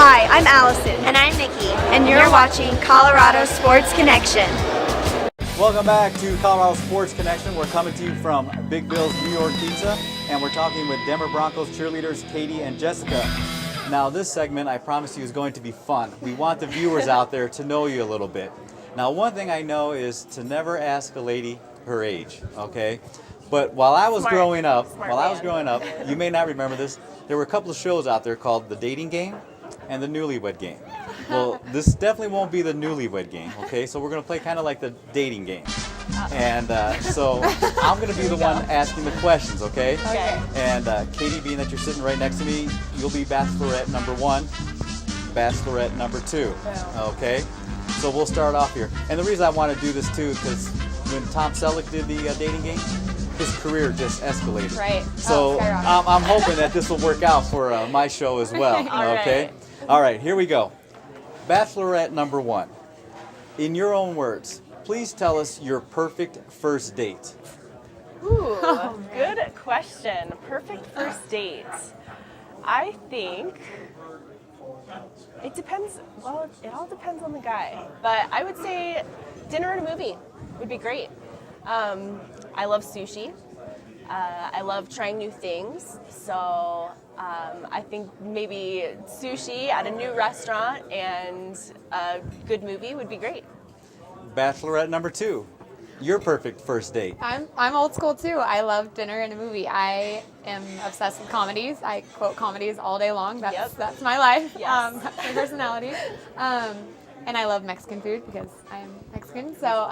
Hi, I'm Allison. And I'm Nikki. And you're watching Colorado Sports Connection. Welcome back to Colorado Sports Connection. We're coming to you from Big Bill's New York Pizza, and we're talking with Denver Broncos cheerleaders Katie and Jessica. Now, this segment, I promise you, is going to be fun. We want the viewers out there to know you a little bit. Now, one thing I know is to never ask a lady her age, okay? But while I was growing up, you may not remember this, there were a couple of shows out there called The Dating Game and The Newlywed Game. Well, this definitely won't be the Newlywed Game, okay? So we're going to play kind of like the dating game. And so I'm going to be the one asking the questions, okay? Okay. And Katie, being that you're sitting right next to me, you'll be Bachelorette number 1, Bachelorette number 2, okay? So we'll start off here. And the reason I want to do this too, because when Tom Selleck did the dating game, his career just escalated. Right. So I'm hoping that this will work out for my show as well, okay? All right, here we go. Bachelorette number 1. In your own words, please tell us your perfect first date. Ooh, good question. Perfect first date. I think it depends. Well, it all depends on the guy. But I would say dinner and a movie would be great. I love sushi. I love trying new things. So I think maybe sushi at a new restaurant and a good movie would be great. Bachelorette number 2. Your perfect first date. I'm old school too. I love dinner and a movie. I am obsessed with comedies. I quote comedies all day long. That's my life. Yes. That's my personality. And I love Mexican food because I'm Mexican. So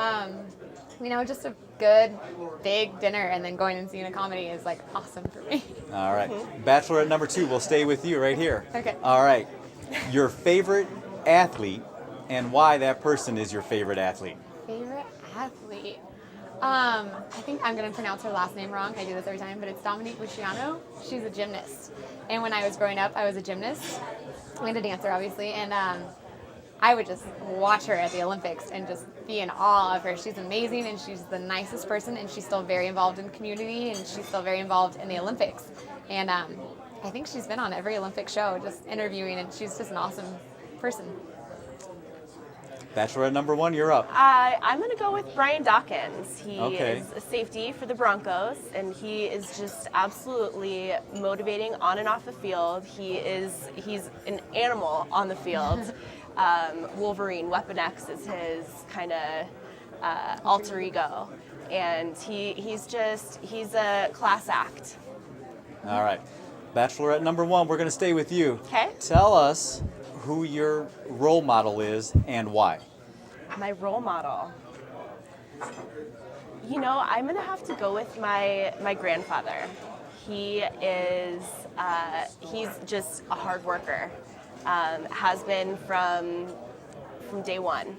just a good big dinner and then going and seeing a comedy is like awesome for me. All right. Bachelorette number 2, we'll stay with you right here. Okay. All right. Your favorite athlete and why that person is your favorite athlete. Favorite athlete? I think I'm going to pronounce her last name wrong. I do this every time, but it's Dominique Luciano. She's a gymnast. And when I was growing up, I was a gymnast and a dancer, obviously. And I would just watch her at the Olympics and just be in awe of her. She's amazing, and she's the nicest person, and she's still very involved in the community, and she's still very involved in the Olympics. And I think she's been on every Olympic show just interviewing, and she's just an awesome person. Bachelorette number 1, you're up. I'm going to go with Brian Dawkins. He Okay. is a safety for the Broncos, and he is just absolutely motivating on and off the field. He's an animal on the field. Wolverine, Weapon X is his kind of alter ego, and he's a class act. All right. Bachelorette number 1, we're going to stay with you. Okay. Tell us who your role model is and why. My role model. I'm going to have to go with my grandfather. He's just a hard worker. Has been from day one.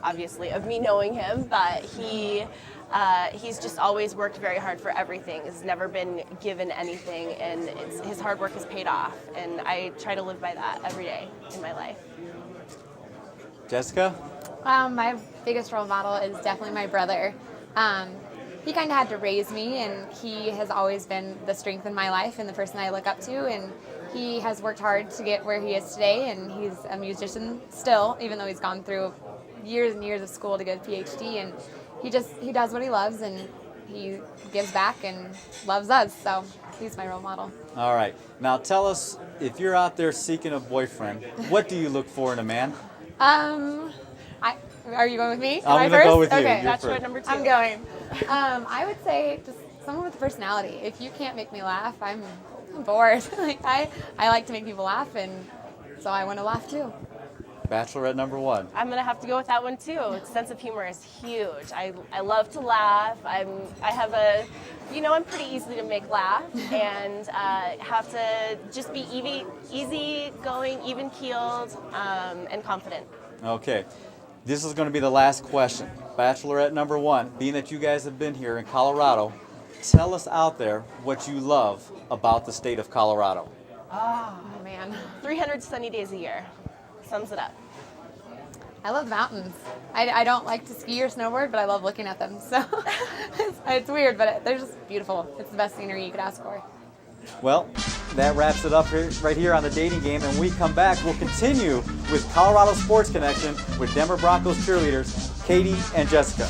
Obviously of me knowing him, but he's just always worked very hard for everything. Has never been given anything, and his hard work has paid off. And I try to live by that every day in my life. Jessica? My biggest role model is definitely my brother. He kind of had to raise me, and he has always been the strength in my life and the person I look up to. And he has worked hard to get where he is today, and he's a musician still, even though he's gone through years and years of school to get a PhD. And he does what he loves, and he gives back and loves us. So he's my role model. All right. Now tell us, if you're out there seeking a boyfriend, what do you look for in a man? Are you going with me? I'm going to go with you. Okay. Bachelorette number 2. I'm going. I would say just someone with a personality. If you can't make me laugh, I'm bored. I like to make people laugh, and so I want to laugh too. Bachelorette number 1. I'm gonna have to go with that one too. Sense of humor is huge. I love to laugh. I'm pretty easy to make laugh, and have to just be easy going, even keeled, and confident. Okay. This is going to be the last question. Bachelorette number 1, being that you guys have been here in Colorado, tell us out there what you love about the state of Colorado. Oh man. 300 sunny days a year. Sums it up. I love the mountains. I don't like to ski or snowboard, but I love looking at them. So it's weird, but they're just beautiful. It's the best scenery you could ask for. Well, that wraps it up right here on the dating game. And when we come back, we'll continue with Colorado Sports Connection with Denver Broncos cheerleaders, Katie and Jessica.